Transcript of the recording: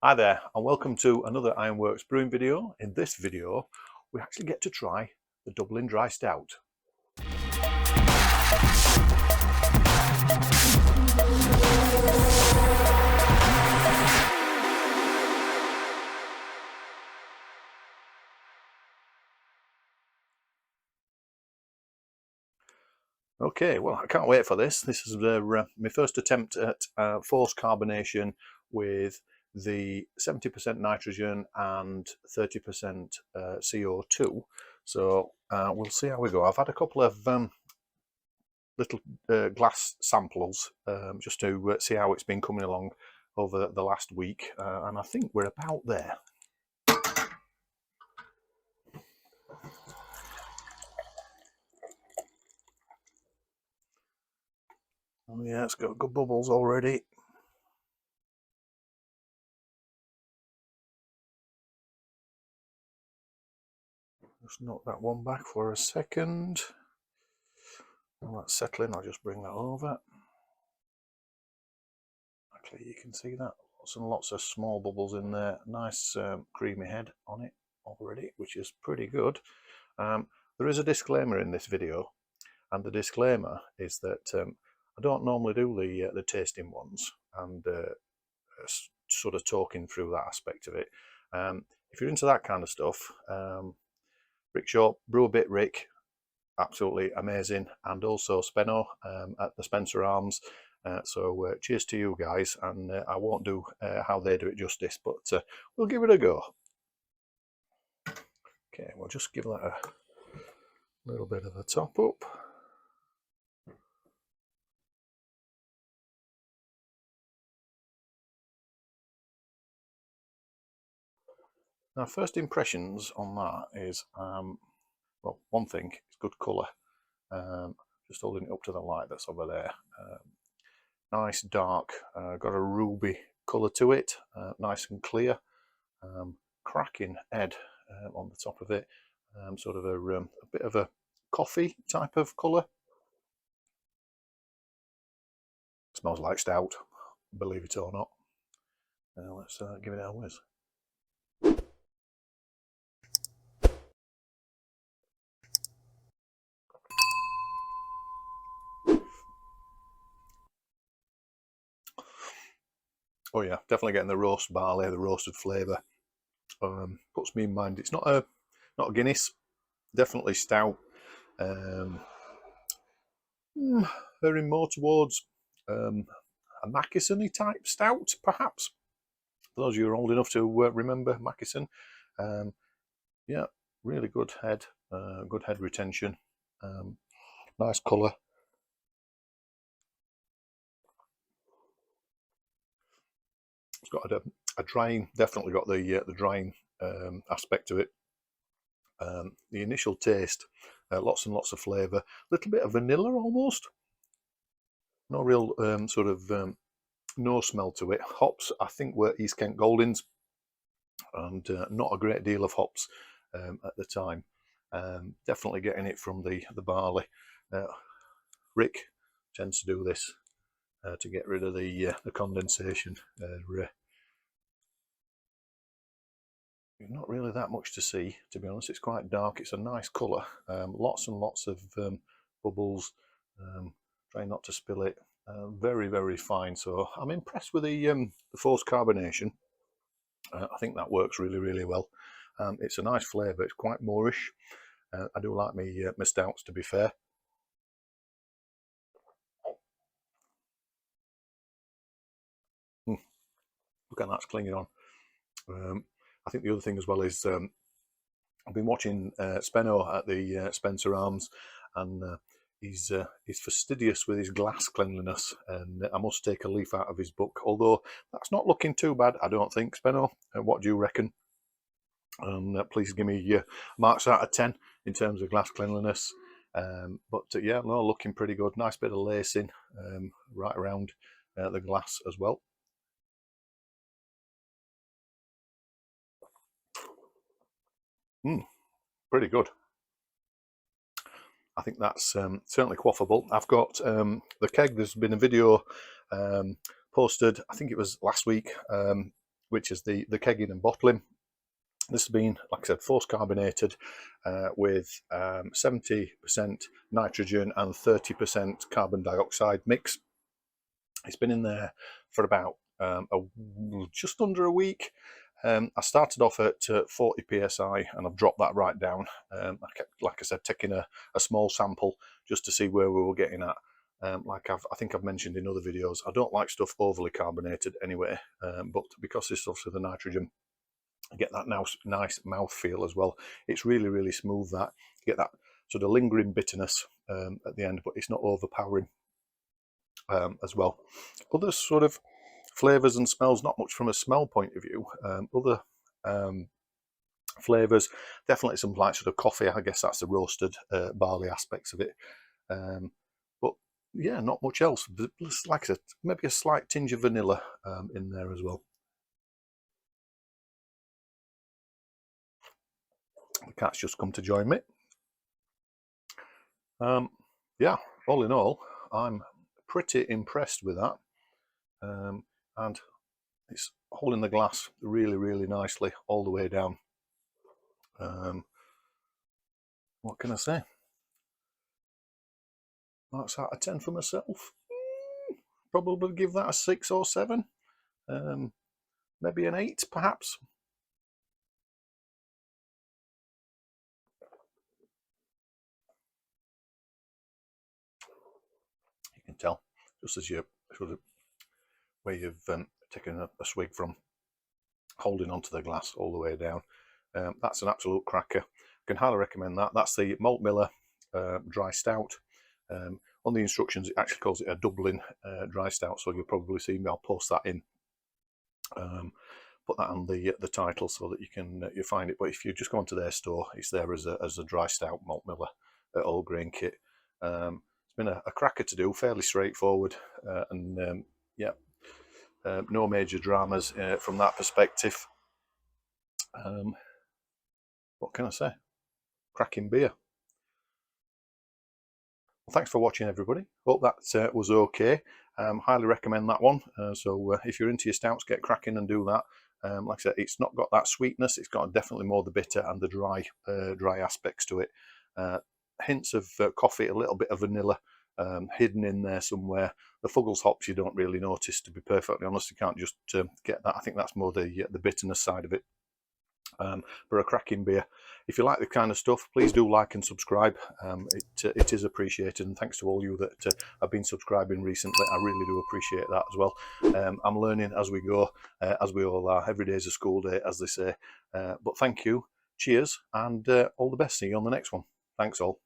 Hi there and welcome to another IronWorks brewing video. In this video we actually get to try the Dublin Dry Stout. Okay, well I can't wait for this. This is my first attempt at forced carbonation with the 70% nitrogen and 30% CO2. So we'll see how we go. I've had a couple of little glass samples just to see how it's been coming along over the last week, and I think we're about there. Oh yeah, it's got good bubbles already. Just knock that one back for a second. While that's settling, I'll just bring that over. Actually, you can see that. Lots and lots of small bubbles in there. Nice creamy head on it already, which is pretty good. There is a disclaimer in this video, and the disclaimer is that I don't normally do the tasting ones and sort of talking through that aspect of it. If you're into that kind of stuff, Rick Shaw, BrewabitRick, absolutely amazing, and also Spenno at the Spencer Arms. So cheers to you guys, and I won't do how they do it justice, but we'll give it a go. Okay, we'll just give that a little bit of a top up. Now, first impressions on that is, well, one thing, it's good colour. Just holding it up to the light that's over there. Nice dark, got a ruby colour to it, nice and clear. Cracking head on the top of it, sort of a bit of a coffee type of colour. Smells like stout, believe it or not. Let's give it a whiz. Oh yeah, definitely getting the roast barley, the roasted flavour. Puts me in mind. It's not a Guinness, definitely stout. Very more towards a Mackeson-y type stout, perhaps. For those of you who are old enough to remember Mackeson, yeah, really good head retention, nice colour. It's got a drying, definitely got the drying aspect to it. The initial taste, lots and lots of flavour, a little bit of vanilla almost. No real sort of no smell to it. Hops, I think, were East Kent Goldings, and not a great deal of hops at the time. Definitely getting it from the barley. Rick tends to do this to get rid of the condensation. Not really that much to see, to be honest. It's quite dark. It's a nice colour. Lots and lots of bubbles. Trying not to spill it. Very, very fine. So I'm impressed with the forced carbonation. I think that works really, really well. It's a nice flavour. It's quite moreish. I do like my stouts, to be fair. Look at that's clinging on. I think the other thing as well is I've been watching Spenno at the Spencer Arms, and he's fastidious with his glass cleanliness, and I must take a leaf out of his book. Although that's not looking too bad, I don't think. Spenno, what do you reckon? Please give me marks out of 10 in terms of glass cleanliness. But yeah, no, looking pretty good. Nice bit of lacing right around the glass as well. Pretty good. I think that's certainly quaffable. I've got the keg. There's been a video posted, I think it was last week, which is the kegging and bottling. This has been, like I said, force carbonated with 70% nitrogen and 30% carbon dioxide mix. It's been in there for about just under a week. I started off at 40 psi and I've dropped that right down. I kept, like I said, taking a small sample just to see where we were getting at. Like I think I've mentioned in other videos, I don't like stuff overly carbonated anyway, but because it's obviously the nitrogen, I get that nice mouthfeel as well. It's really, really smooth. That you get that sort of lingering bitterness at the end, but it's not overpowering as well. Other sort of flavours and smells, not much from a smell point of view. Other flavours, definitely some like sort of coffee. I guess that's the roasted barley aspects of it. But yeah, not much else. Like I said, maybe a slight tinge of vanilla in there as well. The cat's just come to join me. Yeah, all in all, I'm pretty impressed with that. And it's holding the glass really, really nicely all the way down. What can I say? That's out of 10 for myself. Probably give that a 6 or 7. Maybe an 8, perhaps. You can tell, just as you sort of where you've taken a swig from, holding onto the glass all the way down. That's an absolute cracker. I can highly recommend that. That's the Malt Miller Dry Stout. On the instructions, it actually calls it a Dublin Dry Stout, so you'll probably see me. I'll post that in. Put that on the title so that you can you find it. But if you just go onto their store, it's there as a Dry Stout Malt Miller all grain kit. It's been a cracker to do, fairly straightforward, and yeah, no major dramas from that perspective. What can I say? Cracking beer. Well, thanks for watching, everybody. Hope that was okay. Highly recommend that one. So if you're into your stouts, get cracking and do that. Like I said, it's not got that sweetness. It's got definitely more the bitter and the dry aspects to it. Hints of coffee, a little bit of vanilla hidden in there somewhere. The Fuggles hops you don't really notice, to be perfectly honest. You can't just get that. I think that's more the bitterness side of it. For a cracking beer. If you like the kind of stuff, please do like and subscribe. It is appreciated, and thanks to all you that have been subscribing recently. I really do appreciate that as well. I'm learning as we go, as we all are. Every day is a school day, as they say. But thank you, cheers, and all the best. See you on the next one. Thanks all.